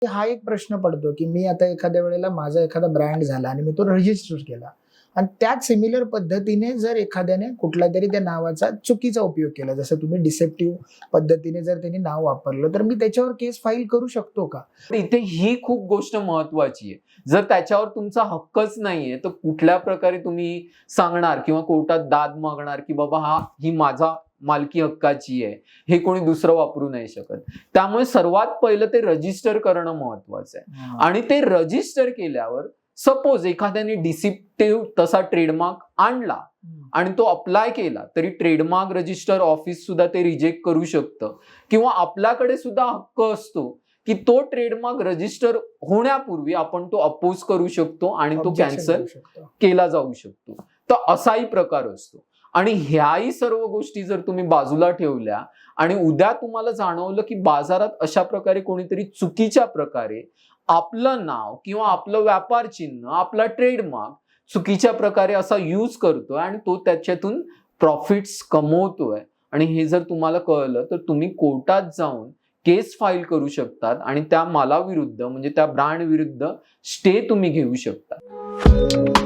हा एक प्रश्न पडतो की मी आता एखाद्या वेळेला माझा एखादा ब्रँड झाला आणि मी तो रजिस्टर केला आणि त्याच सिमिलर पद्धतीने जर एखाद्याने कुठला तरी त्या नावाचा चुकीचा उपयोग केला, जसं तुम्ही डिसेप्टिव्ह पद्धतीने जर त्यांनी नाव वापरलं, तर मी त्याच्यावर केस फाईल करू शकतो का? इथे ही खूप गोष्ट महत्वाची आहे. जर त्याच्यावर तुमचा हक्कच नाहीये तर कुठल्या प्रकारे तुम्ही सांगणार किंवा कोर्टात दाद मागणार की बाबा ही माझा मालकी हक्काची आहे, हे कोणी दुसरं वापरू नाही शकत. त्यामुळे सर्वात पहिलं ते रजिस्टर करणं महत्वाचं आहे. आणि ते रजिस्टर केल्यावर सपोज एखाद्याने डिसेप्टिव्ह तसा ट्रेडमार्क आणला आणि तो अप्लाय केला, तरी ट्रेडमार्क रजिस्टर ऑफिस सुद्धा ते रिजेक्ट करू शकतं. किंवा आपल्याकडे सुद्धा हक्क असतो की तो ट्रेडमार्क रजिस्टर होण्यापूर्वी आपण तो अपोज करू शकतो आणि तो कॅन्सल केला जाऊ शकतो. तर असाही प्रकार असतो. आणि ह्याही सर्व गोष्टी जर तुम्ही बाजूला ठेवल्या आणि उद्या तुम्हाला जाणवलं की बाजारात अशा प्रकारे कोणीतरी चुकीच्या प्रकारे आपलं नाव किंवा आपलं व्यापार चिन्ह, आपला ट्रेडमार्क चुकीच्या प्रकारे असा यूज करतोय आणि तो त्याच्यातून प्रॉफिट्स कमवतोय आणि हे जर तुम्हाला कळलं, तर तुम्ही कोर्टात जाऊन केस फाईल करू शकतात आणि त्या मालाविरुद्ध म्हणजे त्या ब्रँड विरुद्ध स्टे तुम्ही घेऊ शकता.